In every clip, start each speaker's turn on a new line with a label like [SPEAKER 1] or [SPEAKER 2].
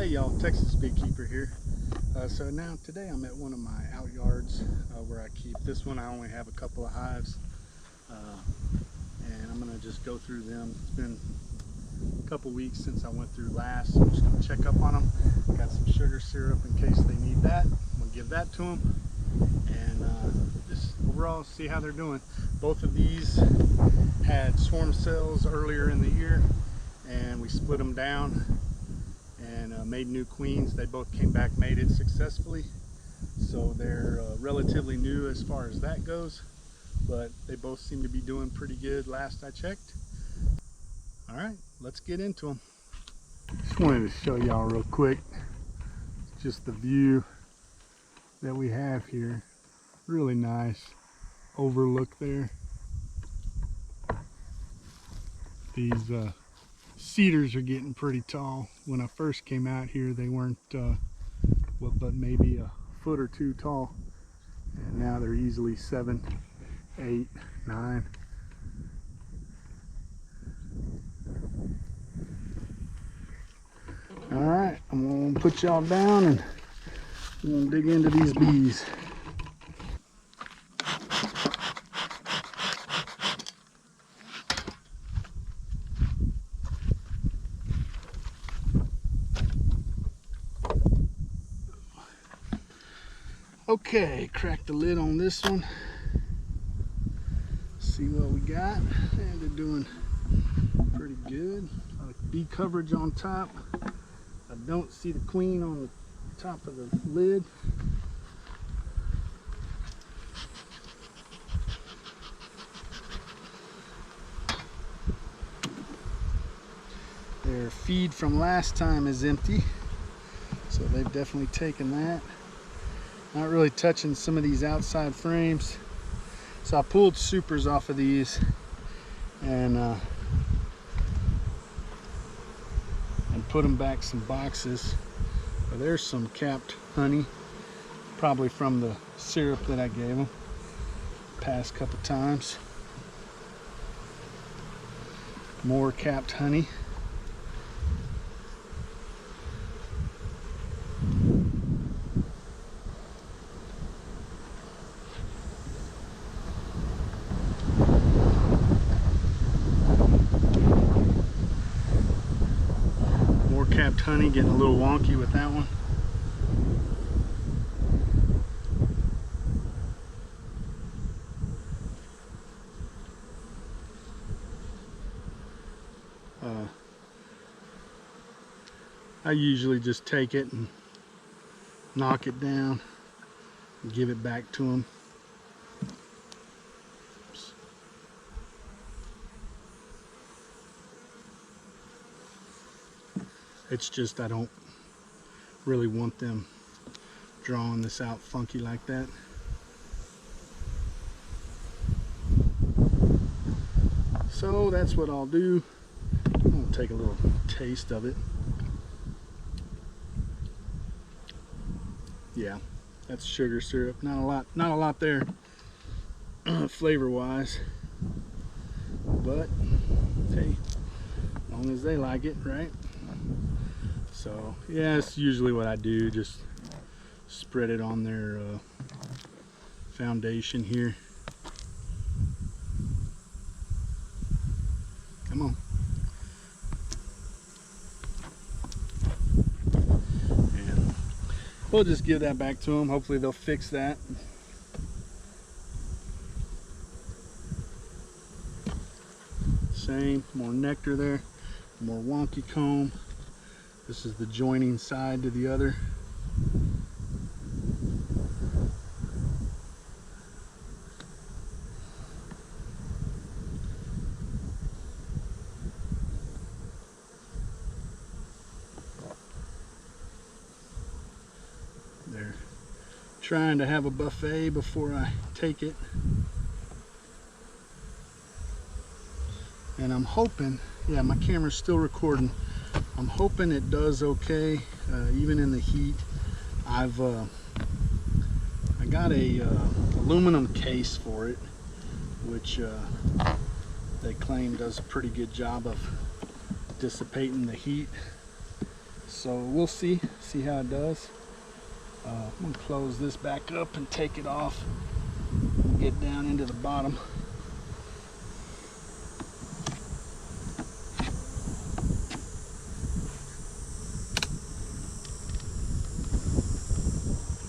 [SPEAKER 1] Hey y'all, Texas Beekeeper here. So now today I'm at one of my out yards where I keep this one. I only have a couple of hives and I'm gonna just go through them. It's been a couple weeks since I went through last, so I'm just gonna check up on them. Got some sugar syrup in case they need that. I'm gonna give that to them and just overall see how they're doing. Both of these had swarm cells earlier in the year and we split them down and made new queens. They both came back mated successfully, so they're relatively new as far as that goes, but they both seem to be doing pretty good last I checked. All right, let's get into them. Just wanted to show y'all real quick just the view that we have here. Really nice overlook there. These cedars are getting pretty tall. When I first came out here they weren't but maybe a foot or two tall, and now they're easily 7, 8, 9. All right, I'm gonna put y'all down and I'm gonna dig into these bees. Okay, crack the lid on this one. See what we got. And they're doing pretty good. Bee coverage on top. I don't see the queen on the top of the lid. Their feed from last time is empty, so they've definitely taken that. Not really touching some of these outside frames. So I pulled supers off of these and put them back some boxes. But there's some capped honey, probably from the syrup that I gave them past couple times. More capped honey. Capped honey, getting a little wonky with that one. I usually just take it and knock it down and give it back to them. It's just I don't really want them drawing this out funky like that. So that's what I'll do. I'm gonna take a little taste of it. Yeah, that's sugar syrup. Not a lot there flavor wise, but hey, as long as they like it, right? So yeah, that's usually what I do, just spread it on their foundation here. Come on. And we'll just give that back to them. Hopefully they'll fix that. Same, more nectar there, more wonky comb. This is the joining side to the other. They're trying to have a buffet before I take it. And I'm hoping, yeah, my camera's still recording. I'm hoping it does okay, even in the heat. I got a aluminum case for it, which they claim does a pretty good job of dissipating the heat. So we'll see how it does. I'm gonna close this back up and take it off. Get down into the bottom.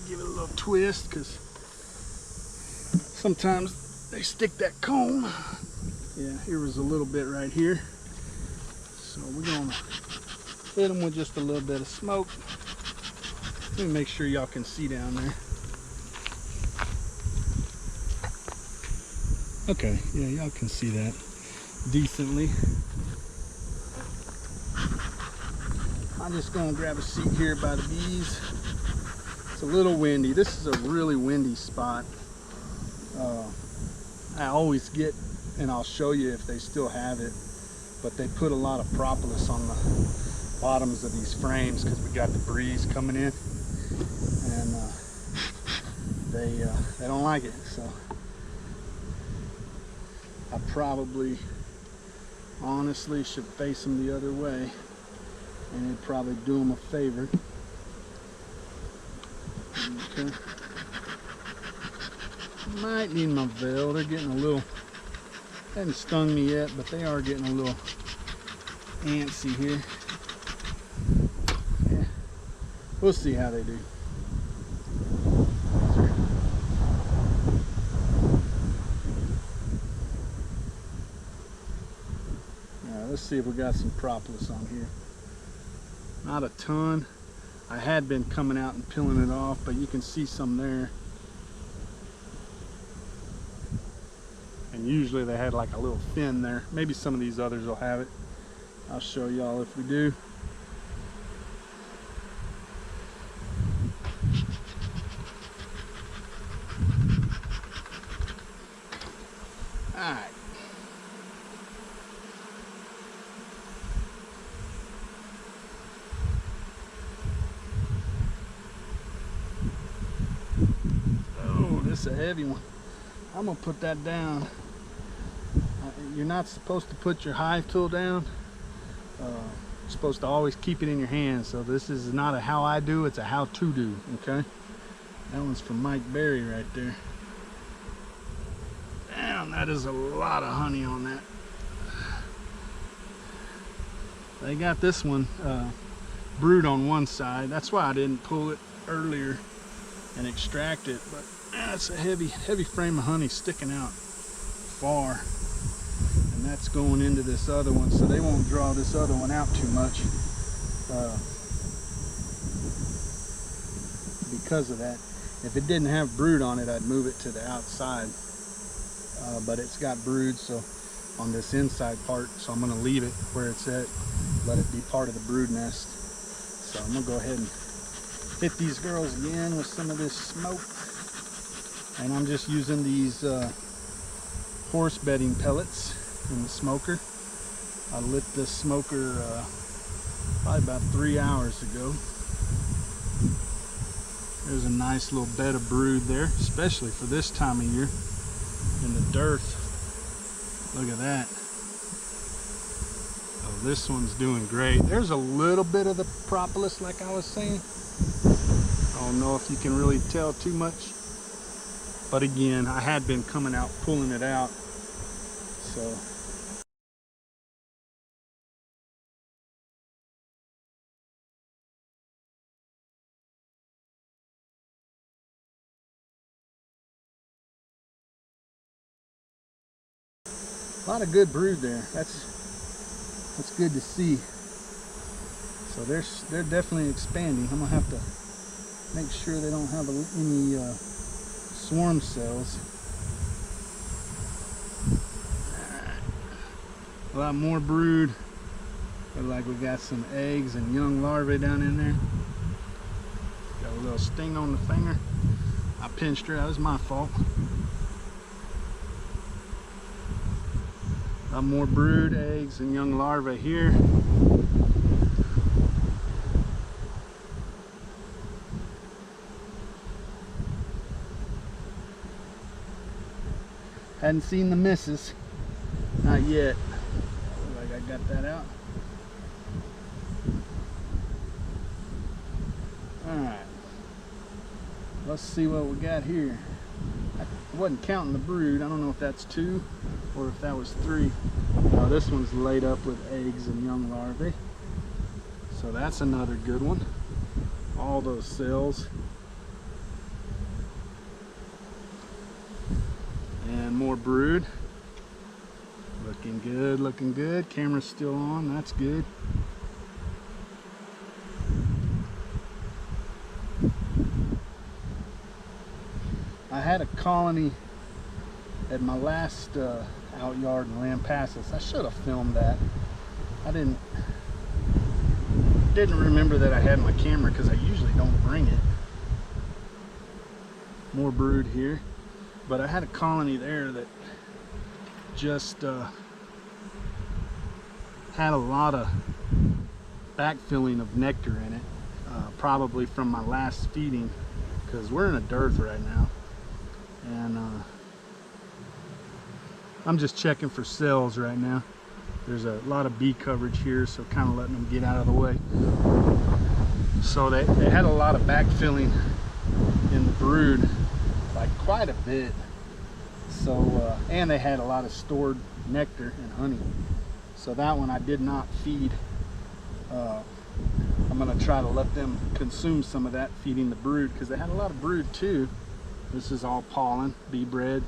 [SPEAKER 1] Give it a little twist because sometimes they stick that comb. Yeah, here was a little bit right here. So we're gonna hit them with just a little bit of smoke. Let me make sure y'all can see down there. Okay, yeah, y'all can see that decently. I'm just gonna grab a seat here by the bees. It's a little windy. This is a really windy spot. I always get, and I'll show you if they still have it, but they put a lot of propolis on the bottoms of these frames because we got the breeze coming in, and they don't like it. So I probably honestly should face them the other way, and it'd probably do them a favor. Okay. Might need my veil. They're getting a little, they haven't stung me yet, but they are getting a little antsy here. Yeah. We'll see how they do. Let's see if we got some propolis on here. Not a ton. I had been coming out and peeling it off, but you can see some there. And usually they had like a little fin there. Maybe some of these others will have it. I'll show y'all if we do. All right. Oh, this is a heavy one. I'm gonna put that down. You're not supposed to put your hive tool down. You're supposed to always keep it in your hand. So this is not a how I do, it's a how to do, okay? That one's from Mike Berry right there. Damn, that is a lot of honey on that. They got this one brood on one side. That's why I didn't pull it earlier and extract it, but that's a heavy frame of honey sticking out far, and that's going into this other one, so they won't draw this other one out too much because of that. If it didn't have brood on it, I'd move it to the outside, but it's got brood so on this inside part, so I'm going to leave it where it's at, let it be part of the brood nest. So I'm going to go ahead and hit these girls again with some of this smoke. And I'm just using these horse bedding pellets in the smoker. I lit this smoker probably about 3 hours ago. There's a nice little bed of brood there, especially for this time of year in the dearth. Look at that. Oh, this one's doing great. There's a little bit of the propolis, like I was saying. I don't know if you can really tell too much. But again, I had been coming out pulling it out, so. A lot of good brood there. That's good to see. So they're definitely expanding. I'm gonna have to make sure they don't have any swarm cells. A lot more brood. Look like we got some eggs and young larvae down in there. Got a little sting on the finger. I pinched her. That was my fault. A lot more brood, eggs, and young larvae here. Hadn't seen the missus, not yet. Like I got that out. Alright, let's see what we got here. I wasn't counting the brood. I don't know if that's 2 or if that was 3. This one's laid up with eggs and young larvae. So that's another good one. All those cells. And more brood. Looking good, looking good. Camera's still on, that's good. I had a colony at my last out yard in Lampasas. I should have filmed that. I didn't remember that I had my camera because I usually don't bring it. More brood here. But I had a colony there that just had a lot of backfilling of nectar in it, probably from my last feeding, because we're in a dearth right now. And I'm just checking for cells right now. There's a lot of bee coverage here, so kind of letting them get out of the way. So they had a lot of backfilling in the brood, like quite a bit. So and they had a lot of stored nectar and honey. So that one I did not feed. I'm gonna try to let them consume some of that, feeding the brood, because they had a lot of brood too. This is all pollen, bee bread.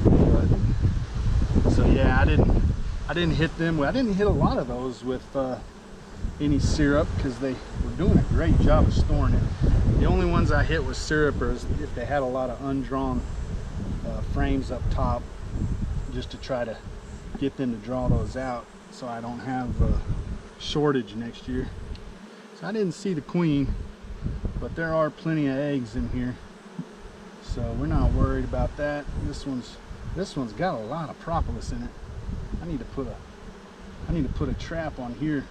[SPEAKER 1] But, so yeah, I didn't hit them. Well, I didn't hit a lot of those with any syrup, because they were doing a great job of storing it. The only ones I hit with syrup is if they had a lot of undrawn frames up top, just to try to get them to draw those out so I don't have a shortage next year. So I didn't see the queen, but there are plenty of eggs in here, so we're not worried about that. This one's got a lot of propolis in it. I need to put a trap on here.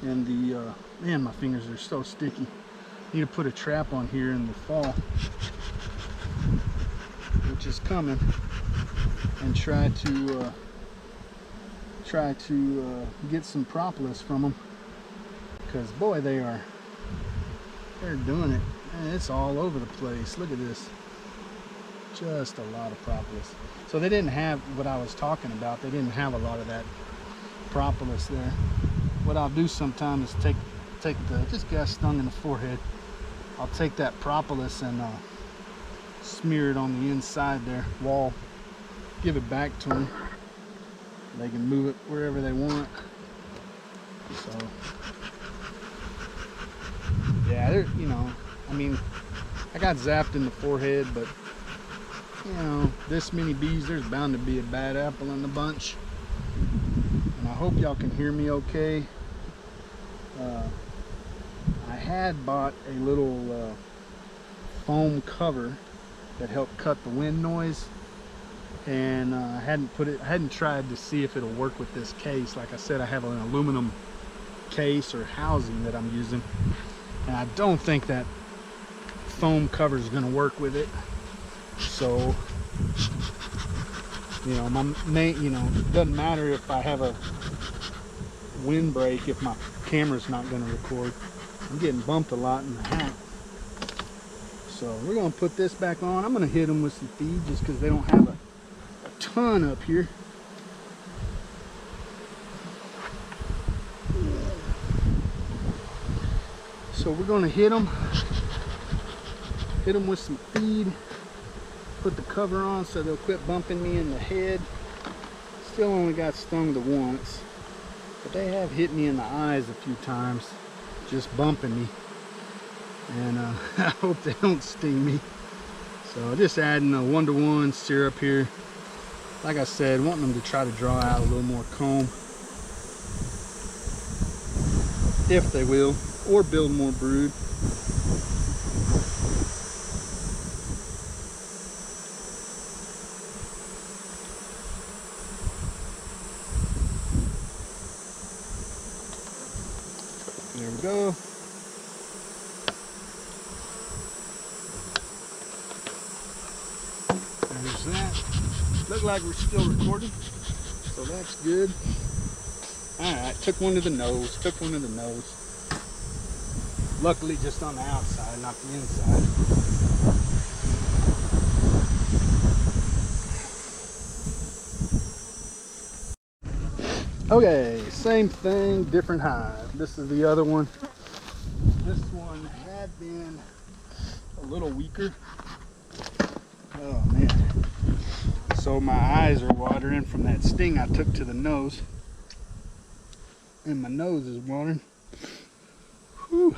[SPEAKER 1] And the man, my fingers are so sticky. Need to put a trap on here in the fall, which is coming, and try to get some propolis from them, because boy, they're doing it. Man, it's all over the place. Look at this, just a lot of propolis. So they didn't have what I was talking about. They didn't have a lot of that propolis there. What I'll do sometime is take the, just got stung in the forehead, I'll take that propolis and smear it on the inside there wall, give it back to them. They can move it wherever they want. So yeah, they're, you know, I mean, I got zapped in the forehead, but you know, this many bees, there's bound to be a bad apple in the bunch. And I hope y'all can hear me okay. I had bought a little foam cover that helped cut the wind noise, and I hadn't tried to see if it'll work with this case. Like I said, I have an aluminum case or housing that I'm using, and I don't think that foam cover is going to work with it. So, you know, it doesn't matter if I have a windbreak if my camera's not going to record. I'm getting bumped a lot in the hat. So we're going to put this back on. I'm going to hit them with some feed just because they don't have a ton up here. So we're going to hit them with some feed, put the cover on so they'll quit bumping me in the head. Still only got stung the once, but they have hit me in the eyes a few times, just bumping me. And I hope they don't sting me. So just adding a 1-to-1 syrup here. Like I said, wanting them to try to draw out a little more comb, if they will, or build more brood. There we go. There's that. Look like we're still recording, so that's good. All right, took one to the nose. Luckily just on the outside, not the inside. Okay, same thing, different hive. This is the other one. This one had been a little weaker. Oh man. So my eyes are watering from that sting I took to the nose. And my nose is watering. Whew.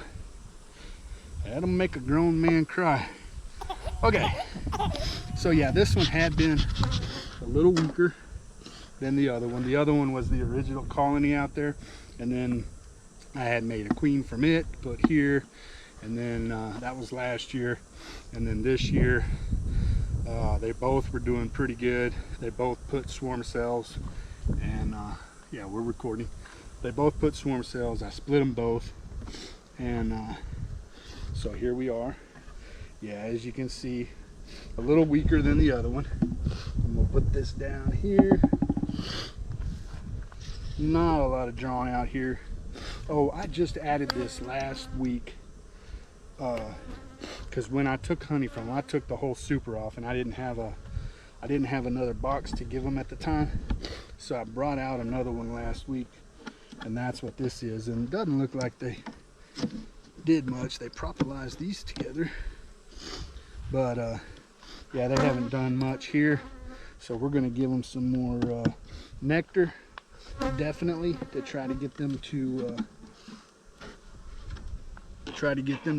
[SPEAKER 1] That'll make a grown man cry. Okay. So yeah, this one had been a little weaker than the other one. The other one was the original colony out there. And then I had made a queen from it, put here. And then that was last year. And then this year, they both were doing pretty good. They both put swarm cells. And yeah, we're recording. They both put swarm cells. I split them both. And so here we are. Yeah, as you can see, a little weaker than the other one. I'm gonna put this down here. Not a lot of drawn out here. Oh, I just added this last week. Because when I took honey from them, I took the whole super off, and I didn't have another box to give them at the time. So I brought out another one last week. And that's what this is, and it doesn't look like they did much. They propolized these together, but yeah, they haven't done much here. So we're going to give them some more nectar, definitely, to try to get them to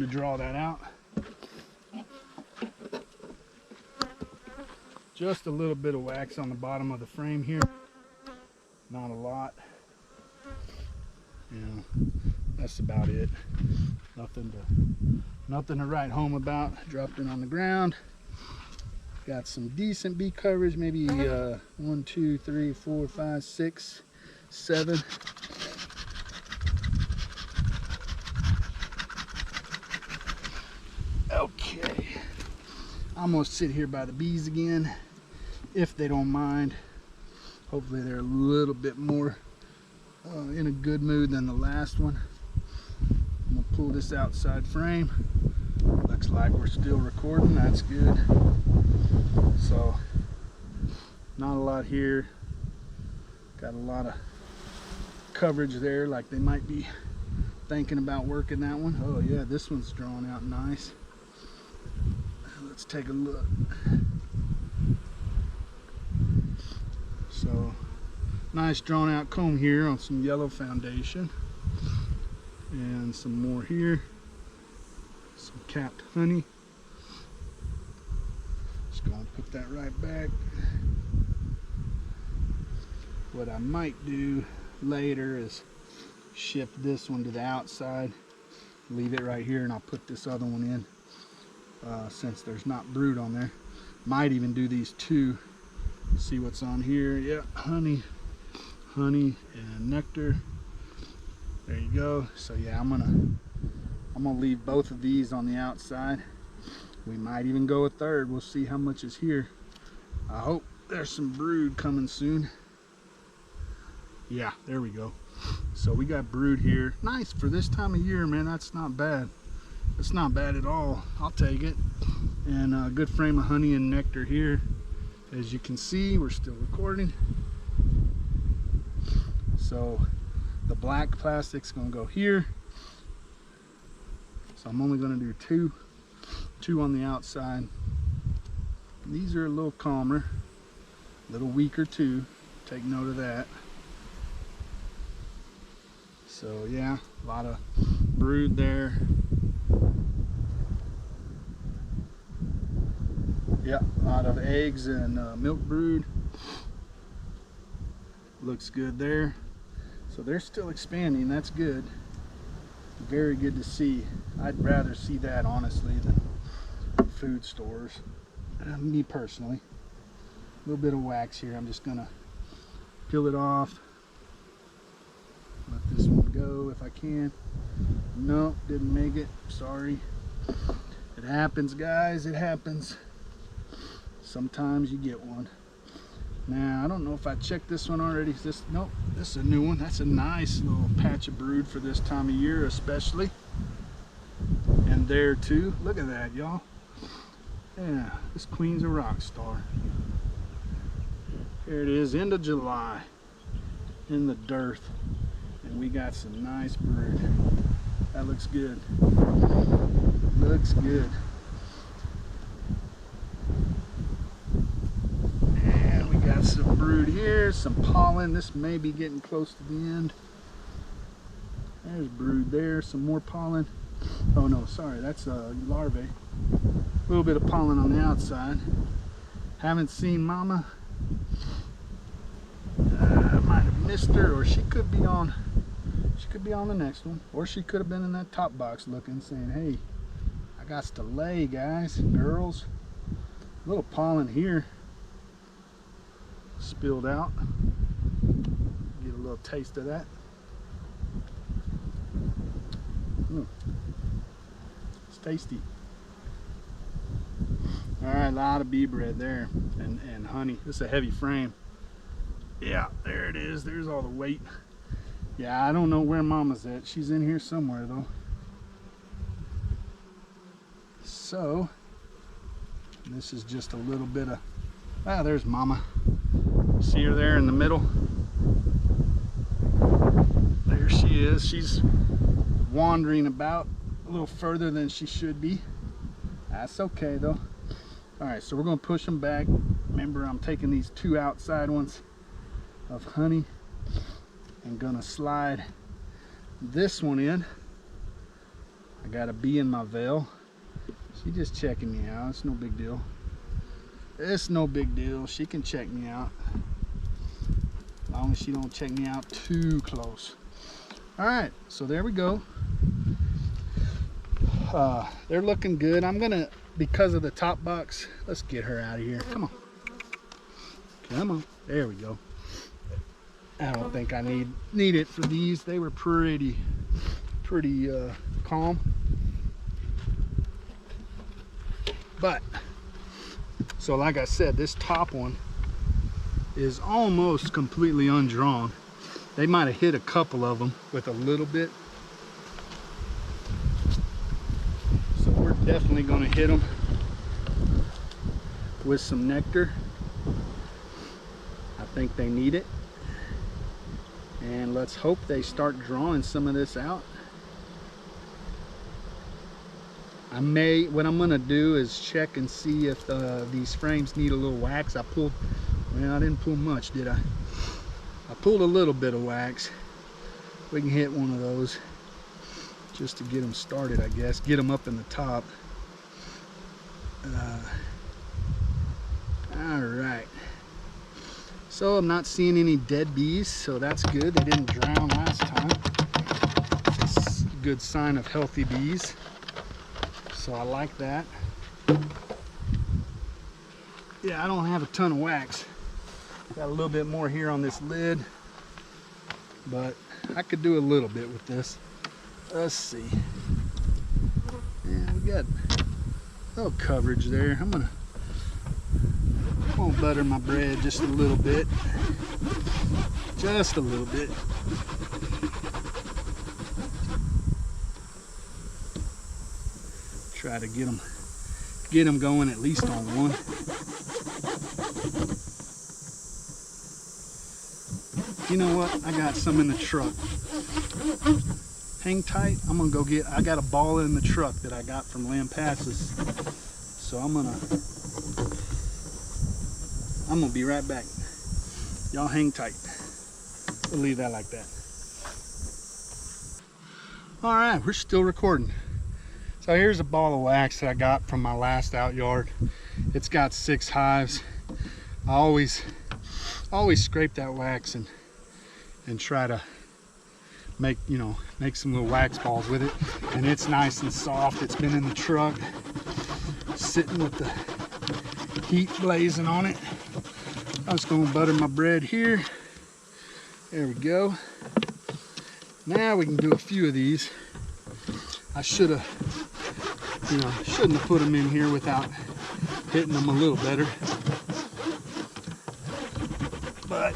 [SPEAKER 1] draw that out. Just a little bit of wax on the bottom of the frame here, not a lot. Yeah, that's about it. Nothing to write home about. Dropped it on the ground. Got some decent bee coverage, maybe 1, 2, 3, 4, 5, 6, 7. Okay, I'm gonna sit here by the bees again, if they don't mind. Hopefully they're a little bit more in a good mood than the last one. I'm gonna pull this outside frame. Looks like we're still recording. That's good. So not a lot here. Got a lot of coverage there, like they might be thinking about working that one. Oh yeah, this one's drawn out nice. Let's take a look. So nice drawn out comb here on some yellow foundation, and some more here, some capped honey. Just going to put that right back. What I might do later is shift this one to the outside, leave it right here, and I'll put this other one in since there's not brood on there. Might even do these two. See what's on here. Yeah, honey and nectar. There you go. So yeah, I'm gonna leave both of these on the outside. We might even go a third. We'll see how much is here. I hope there's some brood coming soon. Yeah, there we go. So we got brood here. Nice for this time of year, man. That's not bad. It's not bad at all. I'll take it. And a good frame of honey and nectar here. As you can see, we're still recording. So the black plastic's gonna go here. So I'm only gonna do two on the outside. These are a little calmer, a little weaker too. Take note of that. So yeah, a lot of brood there. Yeah, a lot of eggs and milk brood. Looks good there. So they're still expanding. That's good. Very good to see. I'd rather see that, honestly, than food stores. Me personally. A little bit of wax here. I'm just gonna peel it off. Let this one go if I can. Nope, didn't make it. Sorry. It happens, guys. It happens. Sometimes you get one. Now, I don't know if I checked this one already. Nope, this is a new one. That's a nice little patch of brood for this time of year, especially. there too. Look at that, y'all. Yeah, this queen's a rock star. Here it is, end of July, in the dearth, and we got some nice brood. That looks good. Looks good. And we got some brood here, some pollen. This may be getting close to the end. There's brood there, some more pollen. Oh no, sorry, that's larvae. A little bit of pollen on the outside. Haven't seen mama. I might have missed her, or she could be on the next one, or she could have been in that top box looking, saying, hey, I got to lay, guys, girls. A little pollen here spilled out. Get a little taste of that. It's tasty. All right, a lot of bee bread there, and honey. This is a heavy frame. Yeah, there it is. There's all the weight. Yeah, I don't know where mama's at. She's in here somewhere though. So this is just a little bit of, there's mama. See her there in the middle? There she is. She's wandering about a little further than she should be. That's okay though. All right, so we're gonna push them back. Remember, I'm taking these two outside ones of honey and gonna slide this one in. I got a bee in my veil. She just checking me out. It's no big deal. It's no big deal. She can check me out as long as she don't check me out too close. All right, so there we go. They're looking good. I'm gonna, because of the top box, let's get her out of here. Come on, come on. There we go. I don't think I need it for these. They were pretty calm. But so like I said, this top one is almost completely undrawn. They might have hit a couple of them with a little bit. So we're definitely going to hit them with some nectar. I think they need it. And let's hope they start drawing some of this out. What I'm gonna do is check and see if these frames need a little wax. I didn't pull much, did I? I pulled a little bit of wax. We can hit one of those just to get them started, I guess. Get them up in the top. All right. So I'm not seeing any dead bees, so that's good. They didn't drown last time. It's a good sign of healthy bees. So I like that. Yeah, I don't have a ton of wax. Got a little bit more here on this lid, but I could do a little bit with this. Let's see. Yeah, we got a little coverage there. I'm gonna butter my bread just a little bit. Just a little bit. Try to get them going at least on one. You know what? I got some in the truck. Hang tight. I'm gonna go get. I got a ball in the truck that I got from Lampasas. So I'm gonna be right back. Y'all hang tight. We'll leave that like that. All right, we're still recording. So here's a ball of wax that I got from my last out yard. It's got 6 hives. I always scrape that wax and try to make some little wax balls with it. And it's nice and soft. It's been in the truck, sitting with the heat blazing on it. I'm just gonna butter my bread here. There we go. Now we can do a few of these. I shouldn't have put them in here without hitting them a little better. But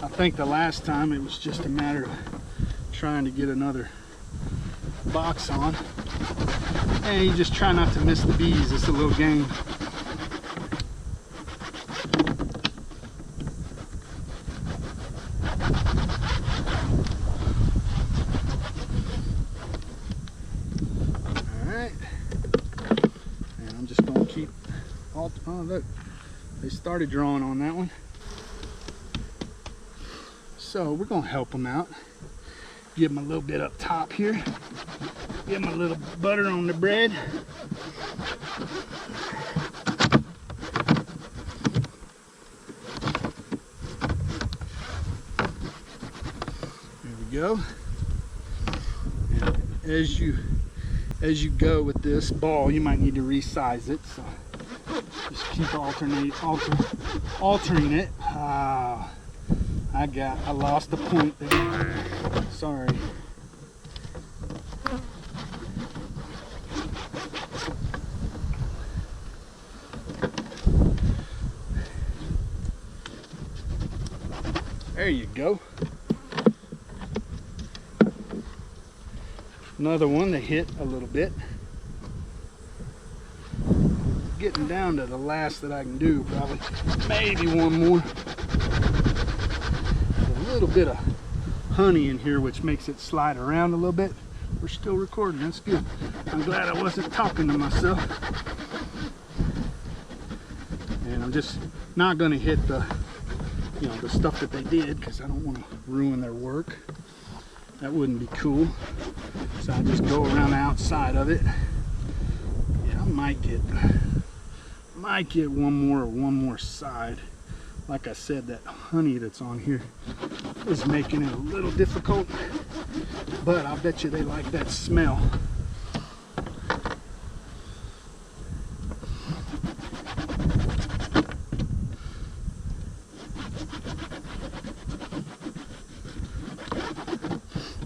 [SPEAKER 1] I think the last time it was just a matter of trying to get another box on. And you just try not to miss the bees. It's a little game. Alright. And I'm just going to keep all... Oh, look. They started drawing on that one. So we're going to help them out. Give them a little bit up top here. Give them a little butter on the bread. There we go. And as you go with this ball, you might need to resize it. So just keep altering it. I lost the point there. Sorry. There you go. Another one that hit a little bit. Getting down to the last that I can do, probably. Maybe one more. A little bit of honey in here, which makes it slide around a little bit. We're still recording, that's good. I'm glad I wasn't talking to myself. And I'm just not gonna hit the, you know, the stuff that they did, because I don't want to ruin their work. That wouldn't be cool. So I just go around the outside of it. Yeah, I might get one more side. Like I said, that honey that's on here is making it a little difficult, but I'll bet you they like that smell.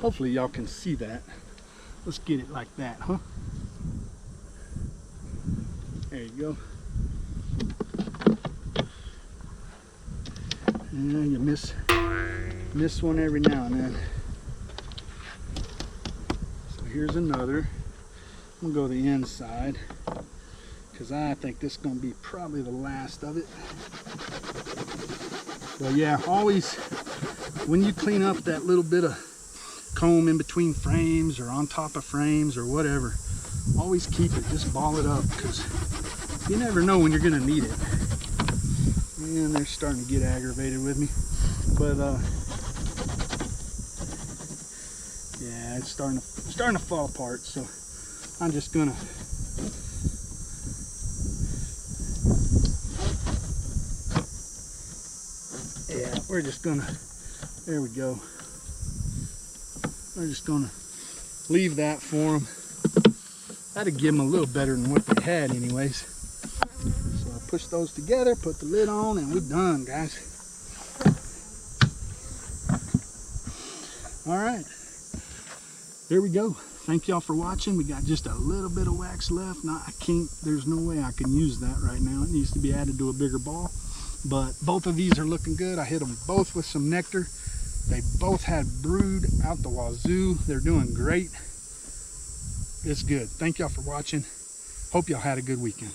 [SPEAKER 1] Hopefully y'all can see that. Let's get it like that, huh? There you go. And you miss one every now and then. So here's another. I'm gonna go the inside, because I think this is gonna be probably the last of it. But yeah, always when you clean up that little bit of comb in between frames or on top of frames or whatever, always keep it, just ball it up, because you never know when you're gonna need it. And they're starting to get aggravated with me, but yeah, it's starting to fall apart. So I'm just gonna there we go. We're just gonna leave that for them. That'd give them a little better than what they had anyways. So I push those together, put the lid on, and we're done, guys. All right, there we go. Thank y'all for watching. We got just a little bit of wax left. There's no way I can use that right now. It needs to be added to a bigger ball. But both of these are looking good. I hit them both with some nectar. They both had brood out the wazoo. They're doing great. It's good. Thank y'all for watching. Hope y'all had a good weekend.